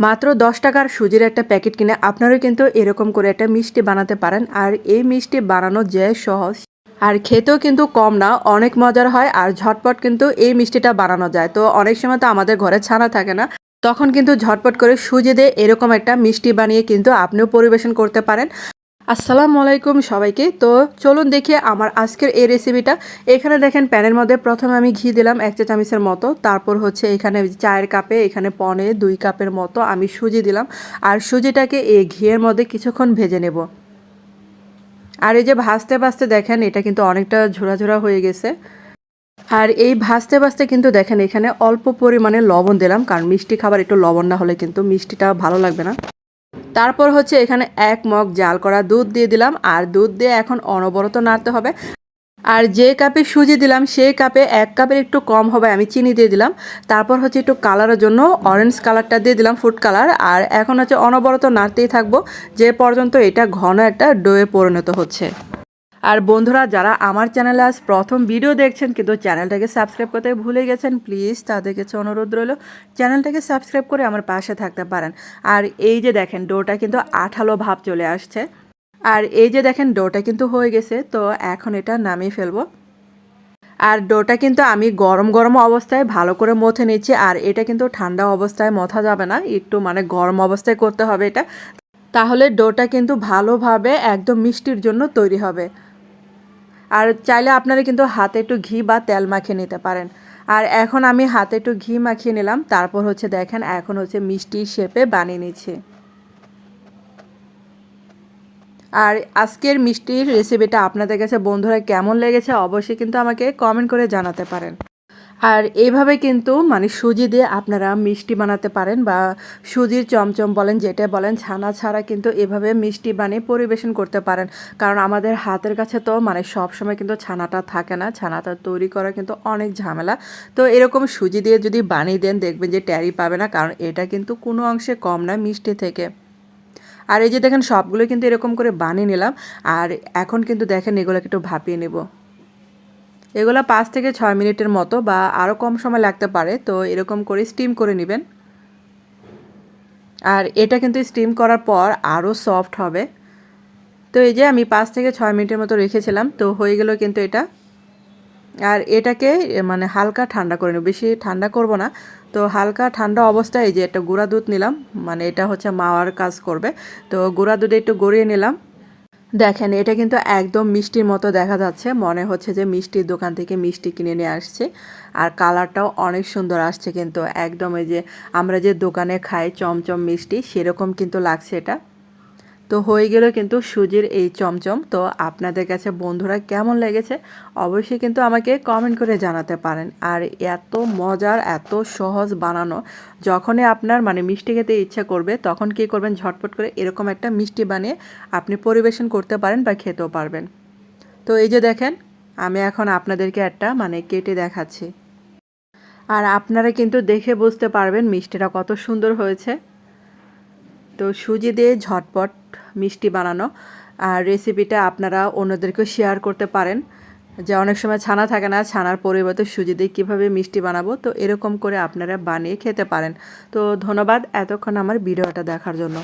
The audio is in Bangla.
মাত্র 10 টাকার সুজির একটা প্যাকেট কিনে আপনারাও কিন্তু এরকম করে একটা মিষ্টি বানাতে পারেন। আর এই মিষ্টি বানানো যে সহজ আর খেতেও কিন্তু কম না, অনেক মজার হয় আর ঝটপট কিন্তু এই মিষ্টিটা বানানো যায়। তো অনেক সময় তো আমাদের ঘরে ছানা থাকে না, তখন কিন্তু ঝটপট করে সুজি দিয়ে এরকম একটা মিষ্টি বানিয়ে কিন্তু আপনিও পরিবেশন করতে পারেন। আসসালামু আলাইকুম সবাইকে। তো চলুন দেখি আমার আজকের এই রেসিপিটা। এখানে দেখেন প্যানের মধ্যে প্রথমে আমি ঘি দিলাম 1 চা চামচের মতো। তারপর হচ্ছে এখানে চায়ের কাপে এখানে পনে 2 কাপের মতো আমি সুজি দিলাম। আর সুজিটাকে এই ঘিয়ের মধ্যে কিছুক্ষণ ভেজে নেব। আর এই যে ভাজতে ভাজতে দেখেন এটা কিন্তু অনেকটা ঝোড়া ঝোড়া হয়ে গেছে। আর এই ভাজতে ভাজতে কিন্তু দেখেন এখানে অল্প পরিমাণে লবণ দিলাম, কারণ মিষ্টি খাবার একটু লবণ না হলে কিন্তু মিষ্টিটা ভালো লাগবে না। তারপর হচ্ছে এখানে 1 মগ জাল করা দুধ দিয়ে দিলাম, আর দুধ দিয়ে এখন অনবরত নাড়তে হবে। আর যে কাপে সুজি দিলাম সেই কাপে 1 কাপের একটু কম হবে আমি চিনি দিয়ে দিলাম। তারপর হচ্ছে একটু কালারের জন্য অরেঞ্জ কালারটা দিয়ে দিলাম, ফুড কালার। আর এখন হচ্ছে অনবরত নাড়তেই থাকবো যে পর্যন্ত এটা ঘন একটা ডোয়ে পরিণত হচ্ছে। আর বন্ধুরা যারা আমার চ্যানেলে আজ প্রথম ভিডিও দেখছেন কিন্তু চ্যানেলটাকে সাবস্ক্রাইব করতে ভুলে গেছেন, প্লিজ তাদের কাছে অনুরোধ রইল চ্যানেলটাকে সাবস্ক্রাইব করে আমার পাশে থাকতে পারেন। আর এই যে দেখেন ডোটা কিন্তু আঠালো ভাব চলে আসছে। আর এই যে দেখেন ডোটা কিন্তু হয়ে গেছে। তো এখন এটা নামিয়ে ফেলবো। আর ডোটা কিন্তু আমি গরম গরম অবস্থায় ভালো করে মথে নিচ্ছি। আর এটা কিন্তু ঠান্ডা অবস্থায় মথা যাবে না, একটু মানে গরম অবস্থায় করতে হবে এটা, তাহলে ডোটা কিন্তু ভালোভাবে একদম মিষ্টির জন্য তৈরি হবে। আর চাইলে আপনারা কিন্তু হাতে একটু ঘি বা তেল মাখিয়ে নিতে পারেন। আর এখন আমি হাতে একটু ঘি মাখিয়ে নিলাম। তারপর হচ্ছে দেখেন এখন হচ্ছে মিষ্টির শেপে বানিয়ে নিচ্ছি। আর আজকের মিষ্টির রেসিপিটা আপনাদের কাছে বন্ধুরা কেমন লেগেছে অবশ্যই কিন্তু আমাকে কমেন্ট করে জানাতে পারেন। আর এইভাবে কিন্তু মানে সুজি দিয়ে আপনারা মিষ্টি বানাতে পারেন, বা সুজির চমচম বলেন যেটা বলেন, ছানা ছাড়া কিন্তু এভাবে মিষ্টি বানিয়ে পরিবেশন করতে পারেন। কারণ আমাদের হাতের কাছে তো মানে সব সময় কিন্তু ছানাটা থাকে না, ছানাটা তৈরি করা কিন্তু অনেক ঝামেলা। তো এরকম সুজি দিয়ে যদি বানিয়ে দেন দেখবেন যে ট্যারি পাবে না, কারণ এটা কিন্তু কোনো অংশে কম নয় মিষ্টি থেকে। আর এই যে দেখেন সবগুলো কিন্তু এরকম করে বানিয়ে নিলাম। আর এখন কিন্তু দেখেন এগুলোকে একটু ভাপিয়ে নেব। এগুলো 5 থেকে 6 মিনিটের মতো বা আরও কম সময় লাগতে পারে। তো এরকম করে স্টিম করে নেবেন। আর এটা কিন্তু স্টিম করার পর আরও সফট হবে। তো এই যে আমি 5 থেকে 6 মিনিটের মতো রেখেছিলাম, তো হয়ে গেল কিন্তু এটা। আর এটাকে মানে হালকা ঠান্ডা করে নেব, বেশি ঠান্ডা করব না। তো হালকা ঠান্ডা অবস্থায় এই যে একটা গুঁড়া দুধ নিলাম, মানে এটা হচ্ছে মাওয়ার কাজ করবে। তো গুঁড়া দুধে একটু গড়িয়ে নিলাম। দেখেন এটা কিন্তু একদম মিষ্টির মতো দেখা যাচ্ছে, মনে হচ্ছে যে মিষ্টির দোকান থেকে মিষ্টি কিনে নিয়ে আসছে। আর কালারটাও অনেক সুন্দর আসছে, কিন্তু একদম এই যে আমরা যে দোকানে খাই চমচম মিষ্টি সেরকম কিন্তু লাগছে এটা। তো হয়ে গেল কিন্তু সুজির এই চমচম। তো আপনাদের কাছে বন্ধুরা কেমন লেগেছে অবশ্যই কিন্তু আমাকে কমেন্ট করে জানাতে পারেন। আর এত মজার এত সহজ বানানো, যখনই আপনার মানে মিষ্টি খেতে ইচ্ছা করবে তখন কী করবেন, ঝটপট করে এরকম একটা মিষ্টি বানিয়ে আপনি পরিবেশন করতে পারেন বা খেতেও পারবেন। তো এই যে দেখেন আমি এখন আপনাদেরকে একটা মানে কেটে দেখাচ্ছি। আর আপনারা কিন্তু দেখে বুঝতে পারবেন মিষ্টিটা কত সুন্দর হয়েছে। তো সুজি দিয়ে ঝটপট মিষ্টি বানানো আর রেসিপিটা আপনারা অন্যদেরকেও শেয়ার করতে পারেন, যে অনেক সময় ছানা থাকে না, ছানার পরিবর্তে সুজি দিয়ে কীভাবে মিষ্টি বানাবো। তো এরকম করে আপনারা বানিয়ে খেতে পারেন। তো ধন্যবাদ এতক্ষণ আমার ভিডিওটা দেখার জন্য।